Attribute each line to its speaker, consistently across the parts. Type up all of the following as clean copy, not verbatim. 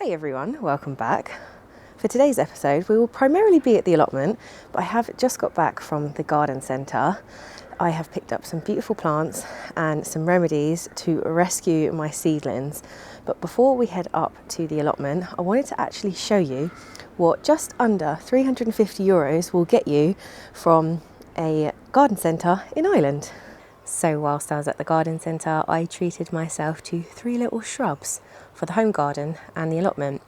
Speaker 1: Hi everyone, welcome back. For today's episode we will primarily be at the allotment, but I have just got back from the garden centre. I have picked up some beautiful plants and some remedies to rescue my seedlings. But before we head up to the allotment, I wanted to actually show you what just under €350 will get you from a garden centre in Ireland. So whilst I was at the garden centre, I treated myself to 3 little shrubs for the home garden and the allotment.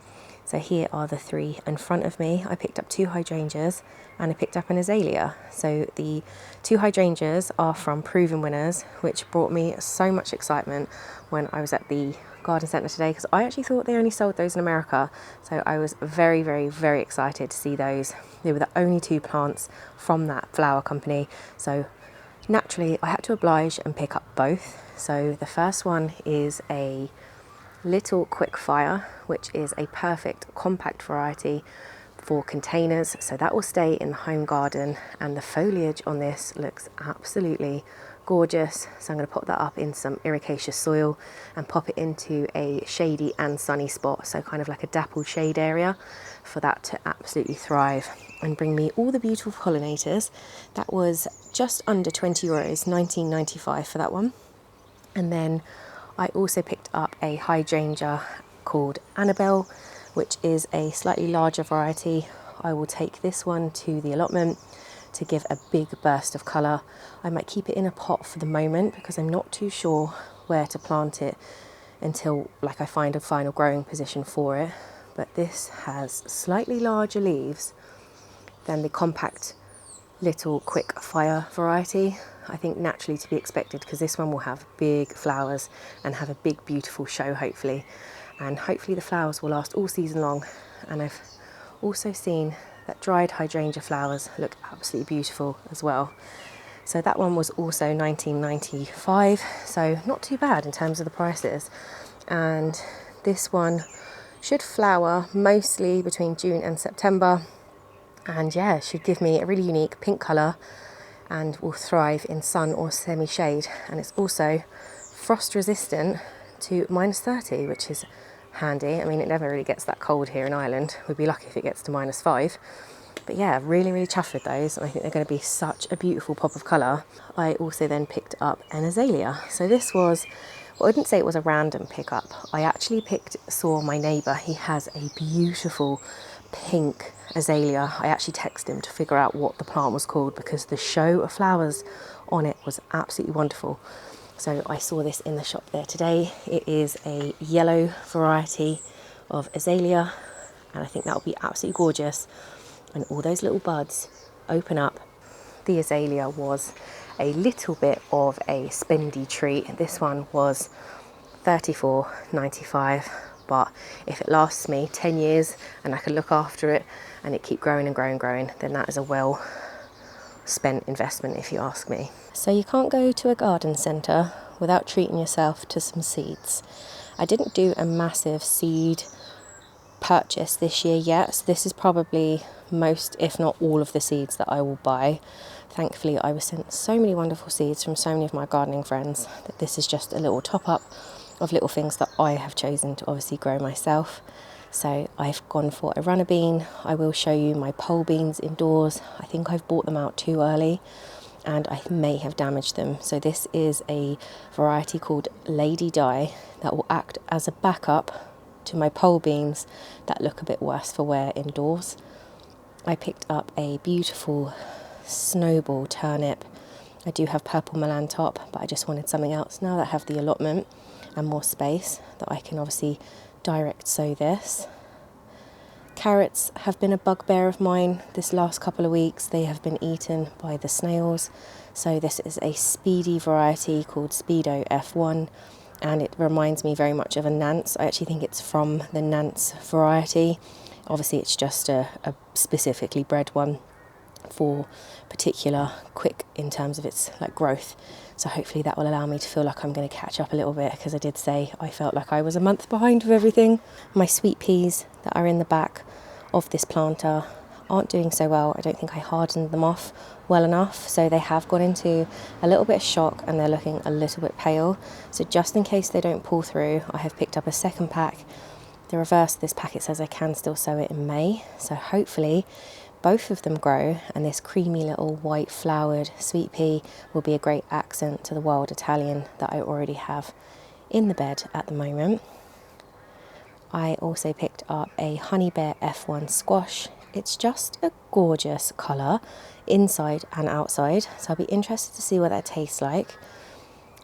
Speaker 1: So here are the 3 in front of me. I picked up 2 hydrangeas and I picked up an azalea. So the 2 hydrangeas are from Proven Winners, which brought me so much excitement when I was at the garden centre today, because I actually thought they only sold those in America. So I was very, very, very excited to see those. They were the only 2 plants from that flower company. So naturally, I had to oblige and pick up both. So the first one is a Little Quick Fire, which is a perfect compact variety for containers. So that will stay in the home garden, and the foliage on this looks absolutely gorgeous. So I'm going to pop that up in some ericaceous soil and pop it into a shady and sunny spot. So kind of like a dappled shade area for that to absolutely thrive and bring me all the beautiful pollinators. That was just under €20, $19.95 for that one. And then I also picked up a hydrangea called Annabelle, which is a slightly larger variety. I will take this one to the allotment to give a big burst of colour. I might keep it in a pot for the moment because I'm not too sure where to plant it until I find a final growing position for it. But this has slightly larger leaves than the compact Little Quick Fire variety. I think naturally to be expected, because this one will have big flowers and have a big beautiful show hopefully, and hopefully the flowers will last all season long. And I've also seen that dried hydrangea flowers look absolutely beautiful as well. So that one was also $19.95, so not too bad in terms of the prices. And this one should flower mostly between June and September, and yeah, should give me a really unique pink colour and will thrive in sun or semi-shade. And it's also frost resistant to -30, which is handy. I mean, it never really gets that cold here in Ireland. We'd be lucky if it gets to -5. But yeah, really, really chuffed with those, and I think they're going to be such a beautiful pop of colour. I also then picked up an azalea. So this was, well, I wouldn't say it was a random pickup. I actually saw my neighbour, he has a beautiful pink azalea. I actually texted him to figure out what the plant was called because the show of flowers on it was absolutely wonderful. So I saw this in the shop there today. It is a yellow variety of azalea, and I think that will be absolutely gorgeous. And all those little buds open up. The azalea was a little bit of a spendy treat. This one was $34.95, but if it lasts me 10 years and I can look after it and it keep growing and growing and growing, then that is a well spent investment if you ask me. So you can't go to a garden centre without treating yourself to some seeds. I didn't do a massive seed purchase this year yet, so this is probably most, if not all, of the seeds that I will buy. Thankfully I was sent so many wonderful seeds from so many of my gardening friends that this is just a little top up of little things that I have chosen to obviously grow myself. So I've gone for a runner bean. I will show you my pole beans indoors. I think I've bought them out too early and I may have damaged them. So this is a variety called Lady Di that will act as a backup to my pole beans that look a bit worse for wear indoors. I picked up a beautiful snowball turnip. I do have purple Milan top, but I just wanted something else now that I have the allotment and more space that I can obviously direct sow this. Carrots have been a bugbear of mine this last couple of weeks. They have been eaten by the snails. So this is a speedy variety called Speedo F1, and it reminds me very much of a Nance. I actually think it's from the Nance variety. Obviously it's just a specifically bred one for particular quick in terms of its growth. So hopefully that will allow me to feel like I'm going to catch up a little bit, because I did say I felt like I was a month behind with everything. My sweet peas that are in the back of this planter aren't doing so well. I don't think I hardened them off well enough, so they have gone into a little bit of shock and they're looking a little bit pale. So just in case they don't pull through, I have picked up a second pack. The reverse of this packet says I can still sow it in May, so hopefully both of them grow and this creamy little white flowered sweet pea will be a great accent to the wild Italian that I already have in the bed at the moment. I also picked up a Honey Bear F1 squash. It's just a gorgeous colour inside and outside, so I'll be interested to see what that tastes like.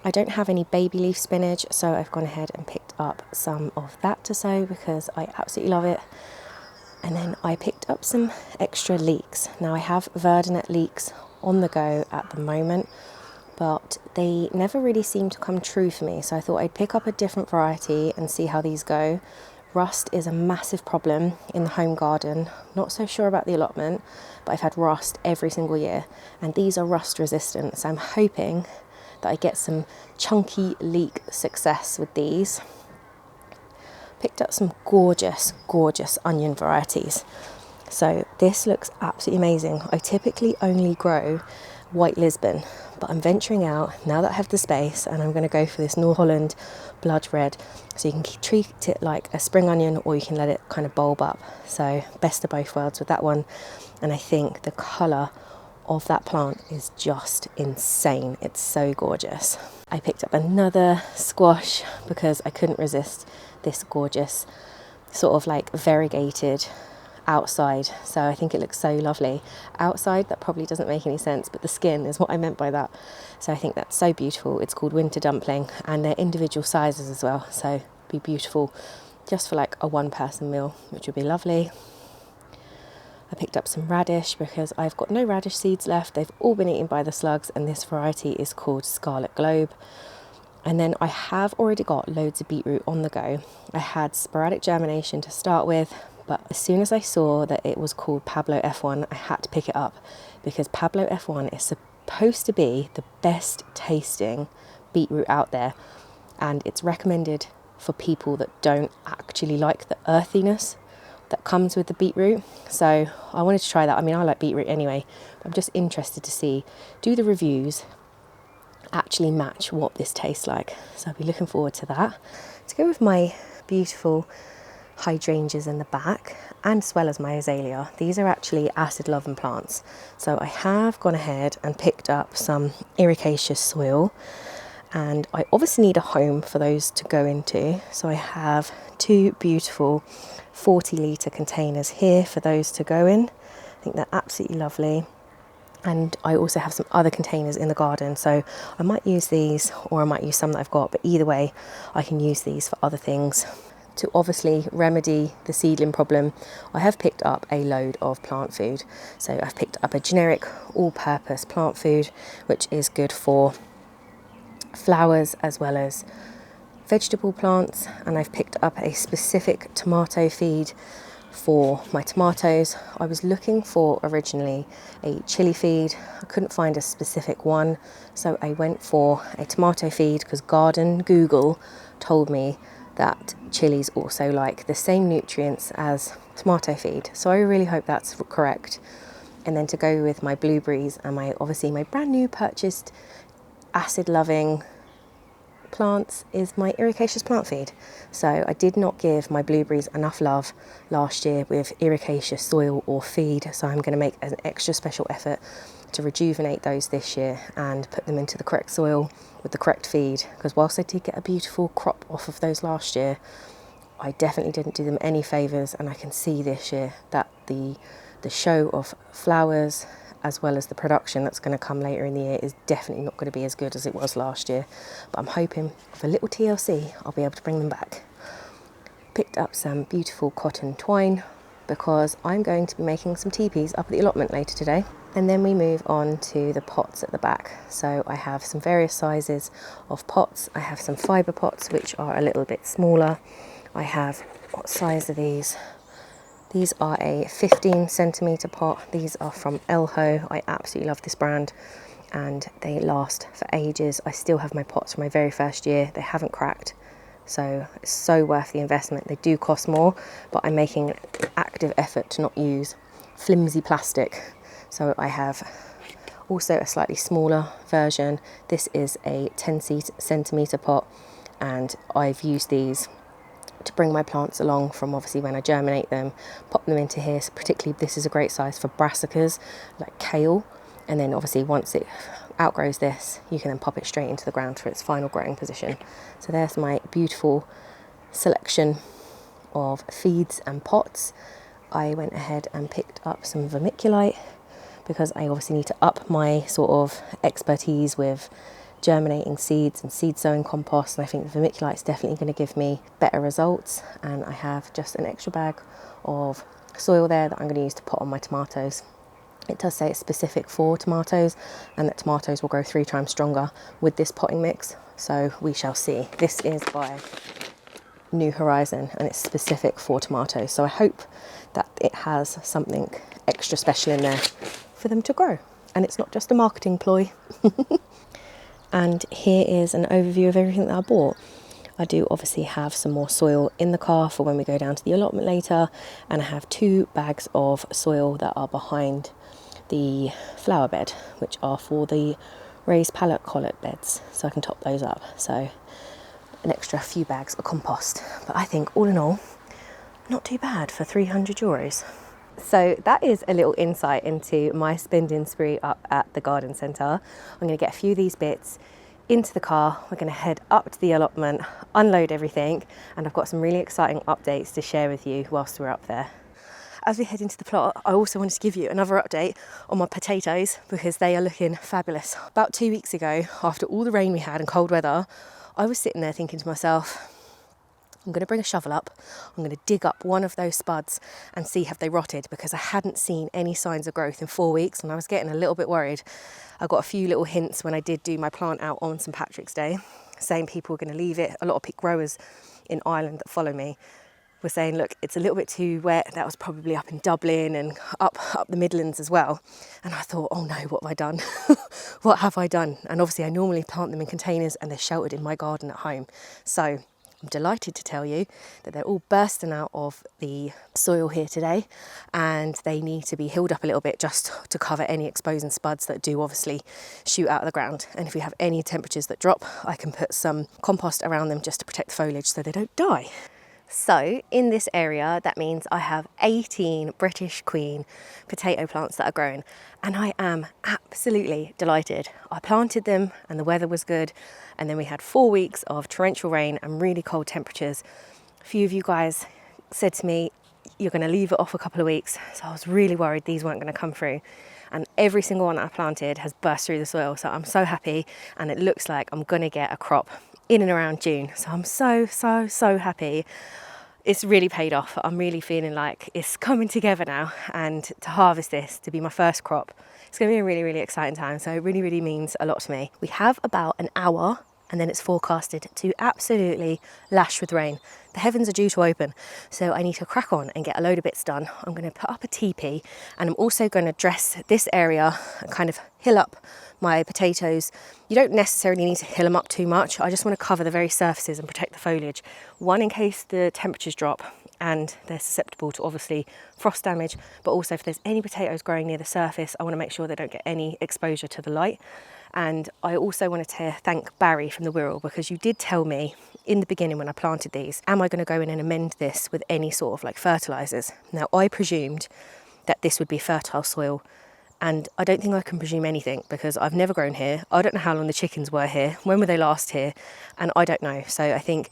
Speaker 1: I don't have any baby leaf spinach, so I've gone ahead and picked up some of that to sow because I absolutely love it. And then I picked up some extra leeks. Now I have Verdinet leeks on the go at the moment, but they never really seem to come true for me. So I thought I'd pick up a different variety and see how these go. Rust is a massive problem in the home garden. Not so sure about the allotment, but I've had rust every single year. And these are rust resistant. So I'm hoping that I get some chunky leek success with these. Picked up some gorgeous onion varieties. So this looks absolutely amazing. I typically only grow white Lisbon, but I'm venturing out now that I have the space, and I'm going to go for this North Holland blood red. So you can treat it like a spring onion, or you can let it kind of bulb up. So best of both worlds with that one. And I think the colour of that plant is just insane. It's so gorgeous. I picked up another squash because I couldn't resist this gorgeous sort of like variegated outside. So I think it looks so lovely. Outside, that probably doesn't make any sense, but the skin is what I meant by that. So I think that's so beautiful. It's called winter dumpling, and they're individual sizes as well. So be beautiful just for like a one-person meal, which would be lovely. I picked up some radish because I've got no radish seeds left. They've all been eaten by the slugs, and this variety is called Scarlet Globe. And then I have already got loads of beetroot on the go. I had sporadic germination to start with, but as soon as I saw that it was called Pablo F1, I had to pick it up because Pablo F1 is supposed to be the best tasting beetroot out there, and it's recommended for people that don't actually like the earthiness that comes with the beetroot. So I wanted to try that. I mean, I like beetroot anyway, but I'm just interested to see, do the reviews actually match what this tastes like? So I'll be looking forward to that. To go with my beautiful hydrangeas in the back, and as well as my azalea, these are actually acid loving plants. So I have gone ahead and picked up some ericaceous soil, and I obviously need a home for those to go into. So I have two beautiful 40-litre containers here for those to go in. I think they're absolutely lovely. And I also have some other containers in the garden, so I might use these, or I might use some that I've got, but either way I can use these for other things. To obviously remedy the seedling problem, I have picked up a load of plant food. So I've picked up a generic all-purpose plant food, which is good for flowers as well as vegetable plants, and I've picked up a specific tomato feed for my tomatoes. I was looking for originally a chili feed. I couldn't find a specific one, so I went for a tomato feed because Garden Google told me that chilies also like the same nutrients as tomato feed. So I really hope that's correct. And then to go with my blueberries and my brand new purchased acid loving plants is my ericaceous plant feed. So I did not give my blueberries enough love last year with ericaceous soil or feed, so I'm going to make an extra special effort to rejuvenate those this year and put them into the correct soil with the correct feed, because whilst I did get a beautiful crop off of those last year, I definitely didn't do them any favours, and I can see this year that the show of flowers as well as the production that's going to come later in the year is definitely not going to be as good as it was last year. But I'm hoping with a little TLC I'll be able to bring them back. Picked up some beautiful cotton twine because I'm going to be making some teepees up at the allotment later today. And then we move on to the pots at the back. So I have some various sizes of pots. I have some fibre pots which are a little bit smaller. I have, what size are these? These are a 15 centimetre pot. These are from Elho. I absolutely love this brand and they last for ages. I still have my pots from my very first year. They haven't cracked. So it's so worth the investment. They do cost more, but I'm making an active effort to not use flimsy plastic. So I have also a slightly smaller version. This is a 10 centimetre pot and I've used these to bring my plants along from obviously when I germinate them, pop them into here. So particularly this is a great size for brassicas like kale, and then obviously once it outgrows this, you can then pop it straight into the ground for its final growing position. So there's my beautiful selection of feeds and pots. I went ahead and picked up some vermiculite because I obviously need to up my sort of expertise with germinating seeds and seed sowing compost, and I think vermiculite is definitely going to give me better results. And I have just an extra bag of soil there that I'm going to use to pot on my tomatoes. It does say it's specific for tomatoes and that tomatoes will grow 3 times stronger with this potting mix, so we shall see. This is by New Horizon and it's specific for tomatoes, so I hope that it has something extra special in there for them to grow and it's not just a marketing ploy. And here is an overview of everything that I bought. I do obviously have some more soil in the car for when we go down to the allotment later, and I have 2 bags of soil that are behind the flower bed, which are for the raised pallet collet beds, so I can top those up. So an extra few bags of compost, but I think all in all not too bad for €300. So that is a little insight into my spending spree up at the garden centre. I'm going to get a few of these bits into the car. We're going to head up to the allotment, unload everything, and I've got some really exciting updates to share with you whilst we're up there. As we head into the plot, I also wanted to give you another update on my potatoes because they are looking fabulous. About 2 weeks ago, after all the rain we had and cold weather, I was sitting there thinking to myself, I'm going to bring a shovel up, I'm going to dig up one of those spuds and see have they rotted, because I hadn't seen any signs of growth in 4 weeks and I was getting a little bit worried. I got a few little hints when I did do my plant out on St Patrick's Day, saying people were going to leave it. A lot of pit growers in Ireland that follow me were saying, look, it's a little bit too wet. That was probably up in Dublin and up the Midlands as well. And I thought, oh no, what have I done? What have I done? And obviously I normally plant them in containers and they're sheltered in my garden at home. So I'm delighted to tell you that they're all bursting out of the soil here today, and they need to be healed up a little bit just to cover any exposing spuds that do obviously shoot out of the ground. And if we have any temperatures that drop, I can put some compost around them just to protect the foliage so they don't die. So in this area, that means I have 18 British Queen potato plants that are growing, and I am absolutely delighted. I planted them and the weather was good, and then we had 4 weeks of torrential rain and really cold temperatures. A few of you guys said to me, you're going to leave it off a couple of weeks, so I was really worried these weren't going to come through. And every single one that I planted has burst through the soil, so I'm so happy, and it looks like I'm going to get a crop in and around June. So I'm so happy. It's really paid off. I'm really feeling like it's coming together now, and to harvest this, to be my first crop, it's going to be a really exciting time. So it really means a lot to me. We have about an hour and then it's forecasted to absolutely lash with rain. The heavens are due to open, so I need to crack on and get a load of bits done. I'm going to put up a teepee, and I'm also going to dress this area and kind of hill up my potatoes. You don't necessarily need to hill them up too much. I just want to cover the very surfaces and protect the foliage. One, in case the temperatures drop and they're susceptible to obviously frost damage, but also if there's any potatoes growing near the surface, I want to make sure they don't get any exposure to the light. And I also wanted to thank Barry from the Wirral, because you did tell me in the beginning when I planted these, am I going to go in and amend this with any sort of like fertilizers? Now, I presumed that this would be fertile soil, and I don't think I can presume anything because I've never grown here. I don't know how long the chickens were here, when were they last here, and I don't know. So I think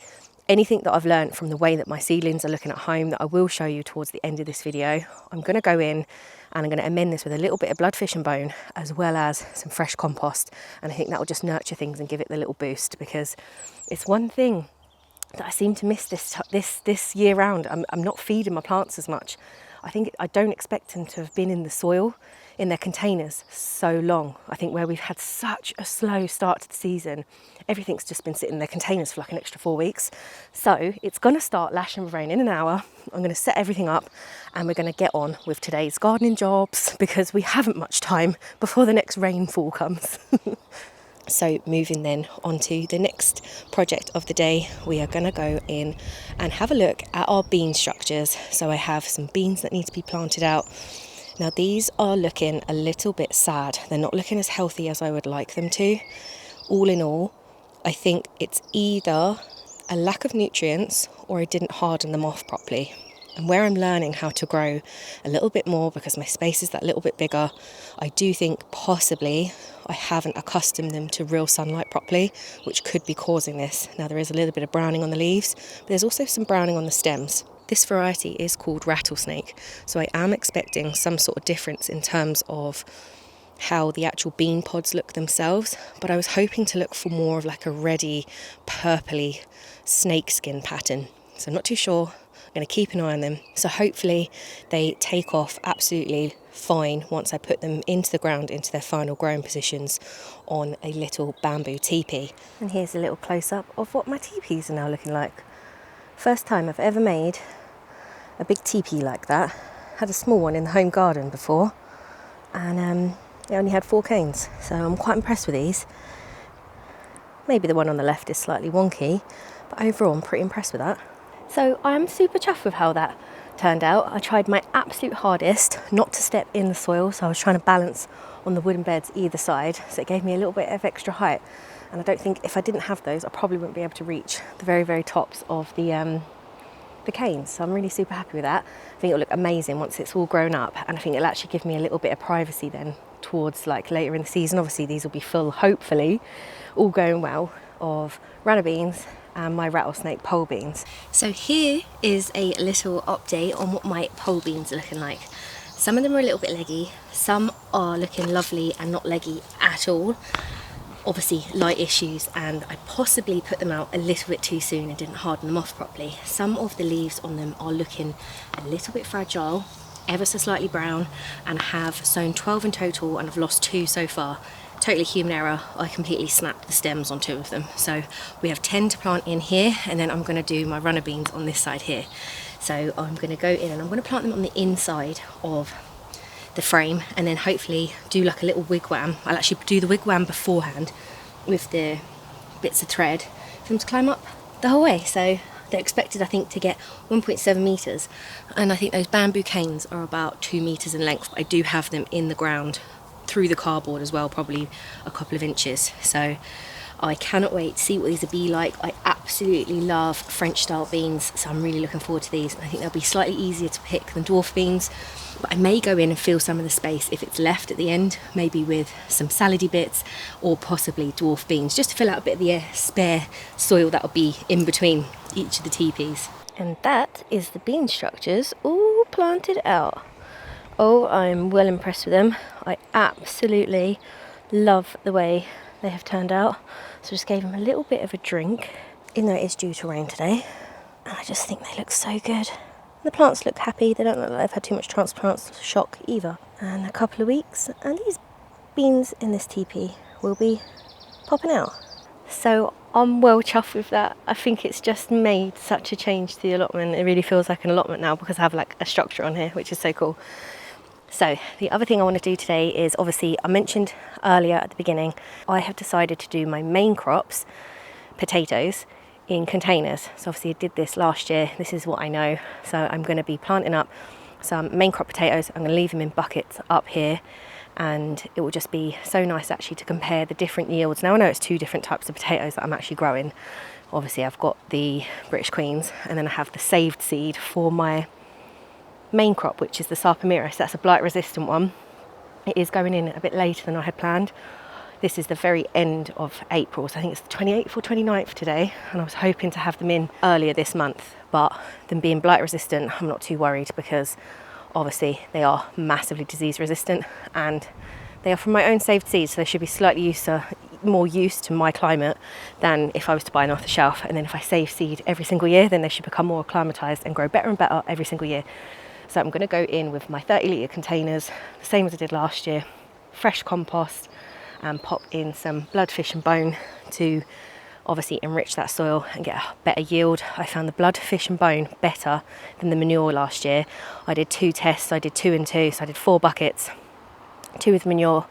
Speaker 1: anything that I've learned from the way that my seedlings are looking at home that I will show you towards the end of this video, I'm going to go in and I'm going to amend this with a little bit of bloodfish and bone as well as some fresh compost, and I think that will just nurture things and give it the little boost, because it's one thing that I seem to miss this year round. I'm not feeding my plants as much. I don't expect them to have been in the soil in their containers so long. I think where we've had such a slow start to the season, everything's just been sitting in their containers for like an extra 4 weeks. So it's going to start lashing with rain in an hour. I'm going to set everything up and we're going to get on with today's gardening jobs, because we haven't much time before the next rainfall comes. So moving then on to the next project of the day, we are going to go in and have a look at our bean structures. So I have some beans that need to be planted out. Now these are looking a little bit sad. They're not looking as healthy as I would like them to. All in all, I think it's either a lack of nutrients or I didn't harden them off properly. And where I'm learning how to grow a little bit more because my space is that little bit bigger, I do think possibly I haven't accustomed them to real sunlight properly, which could be causing this. Now there is a little bit of browning on the leaves, but there's also some browning on the stems. This variety is called rattlesnake, so I am expecting some sort of difference in terms of how the actual bean pods look themselves, but I was hoping to look for more of like a reddy, purpley snake skin pattern. So I'm not too sure. I'm going to keep an eye on them. So hopefully they take off absolutely fine once I put them into the ground, into their final growing positions on a little bamboo teepee. And here's a little close-up of what my teepees are now looking like. First time I've ever made a big teepee like that. Had a small one in the home garden before, and it only had 4 canes, so I'm quite impressed with these. Maybe the one on the left is slightly wonky, but overall I'm pretty impressed with that. So I'm super chuffed with how that turned out. I tried my absolute hardest not to step in the soil, so I was trying to balance on the wooden beds either side, so it gave me a little bit of extra height. And I don't think if I didn't have those, I probably wouldn't be able to reach the very, very tops of the canes. So I'm really super happy with that. I think it'll look amazing once it's all grown up, and I think it'll actually give me a little bit of privacy then towards like later in the season. Obviously these will be full, hopefully, all going well, of runner beans and my rattlesnake pole beans. So here is a little update on what my pole beans are looking like. Some of them are a little bit leggy, some are looking lovely and not leggy at all. Obviously light issues, and I possibly put them out a little bit too soon and didn't harden them off properly. Some of the leaves on them are looking a little bit fragile, ever so slightly brown, and I have sown 12 in total and I've lost 2 so far. Totally human error. I completely snapped the stems on 2 of them. So we have 10 to plant in here, and then I'm going to do my runner beans on this side here. So I'm going to go in and I'm going to plant them on the inside of the frame, and then hopefully do like a little wigwam. I'll actually do the wigwam beforehand with the bits of thread for them to climb up the whole way. So they're expected, I think, to get 1.7 metres, and I think those bamboo canes are about 2 metres in length. I do have them in the ground through the cardboard as well, probably a couple of inches. So I cannot wait to see what these will be like. I absolutely love French style beans, so I'm really looking forward to these. I think they'll be slightly easier to pick than dwarf beans, but I may go in and fill some of the space if it's left at the end, maybe with some salady bits or possibly dwarf beans, just to fill out a bit of the spare soil that will be in between each of the teepees. And that is the bean structures all planted out. Oh, I'm well impressed with them. I absolutely love the way they have turned out. So just gave them a little bit of a drink, even though it is due to rain today. And I just think they look so good. The plants look happy. They don't look like they've had too much transplant shock either. And a couple of weeks, and these beans in this teepee will be popping out. So I'm well chuffed with that. I think it's just made such a change to the allotment. It really feels like an allotment now because I have like a structure on here, which is so cool. So the other thing I want to do today is, obviously I mentioned earlier at the beginning, I have decided to do my main crops, potatoes, in containers. So obviously I did this last year. This is what I know. So I'm going to be planting up some main crop potatoes. I'm going to leave them in buckets up here, and it will just be so nice actually to compare the different yields. Now I know it's 2 different types of potatoes that I'm actually growing. Obviously I've got the British Queens, and then I have the saved seed for my main crop, which is the Sarpamira. So that's a blight resistant one. It is going in a bit later than I had planned. This is the very end of April, so I think it's the 28th or 29th today, and I was hoping to have them in earlier this month, but them being blight resistant, I'm not too worried because obviously they are massively disease resistant, and they are from my own saved seeds, so they should be slightly more used to my climate than if I was to buy them off the shelf. And then if I save seed every single year, then they should become more acclimatized and grow better and better every single year. So I'm going to go in with my 30 litre containers, the same as I did last year, fresh compost, and pop in some blood, fish and bone to obviously enrich that soil and get a better yield. I found the blood, fish and bone better than the manure last year. I did 2 tests, I did 2 and 2, so I did 4 buckets, 2 with manure,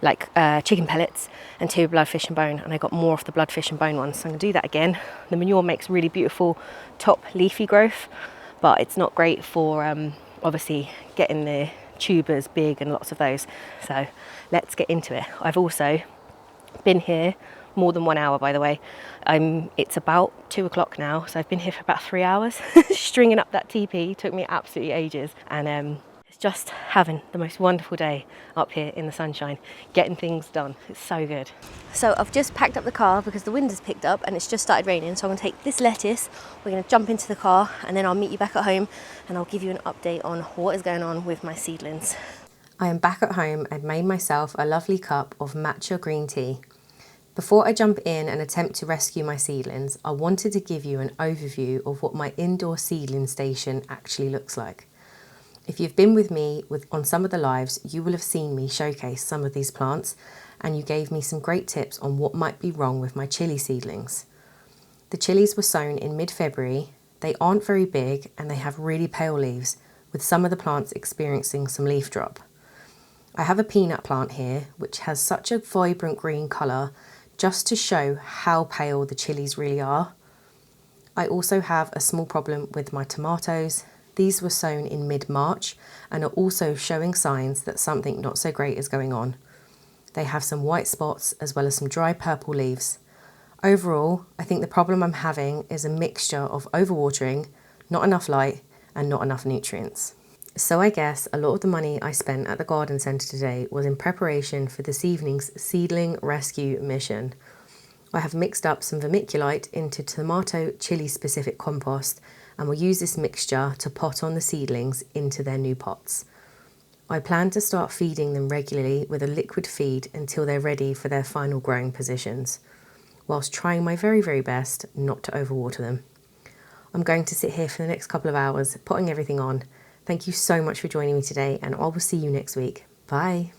Speaker 1: like chicken pellets, and 2 blood, fish and bone, and I got more of the blood, fish and bone ones. So I'm going to do that again. The manure makes really beautiful top leafy growth, but it's not great for obviously getting the tubers big and lots of those. So let's get into it. I've also been here more than 1 hour, by the way. It's about 2 o'clock now, so I've been here for about 3 hours. Stringing up that TP took me absolutely ages, and it's just having the most wonderful day up here in the sunshine, getting things done. It's so good. So I've just packed up the car because the wind has picked up and it's just started raining. So I'm going to take this lettuce, we're going to jump into the car, and then I'll meet you back at home and I'll give you an update on what is going on with my seedlings. I am back at home and made myself a lovely cup of matcha green tea. Before I jump in and attempt to rescue my seedlings, I wanted to give you an overview of what my indoor seedling station actually looks like. If you've been with me on some of the lives, you will have seen me showcase some of these plants, and you gave me some great tips on what might be wrong with my chilli seedlings. The chilies were sown in mid-February. They aren't very big and they have really pale leaves, with some of the plants experiencing some leaf drop. I have a peanut plant here which has such a vibrant green colour, just to show how pale the chilies really are. I also have a small problem with my tomatoes. These were sown in mid-March and are also showing signs that something not so great is going on. They have some white spots as well as some dry purple leaves. Overall, I think the problem I'm having is a mixture of overwatering, not enough light, and not enough nutrients. So I guess a lot of the money I spent at the garden centre today was in preparation for this evening's seedling rescue mission. I have mixed up some vermiculite into tomato chili specific compost and will use this mixture to pot on the seedlings into their new pots. I plan to start feeding them regularly with a liquid feed until they're ready for their final growing positions, whilst trying my very, very best not to overwater them. I'm going to sit here for the next couple of hours, potting everything on. Thank you so much for joining me today, and I will see you next week. Bye.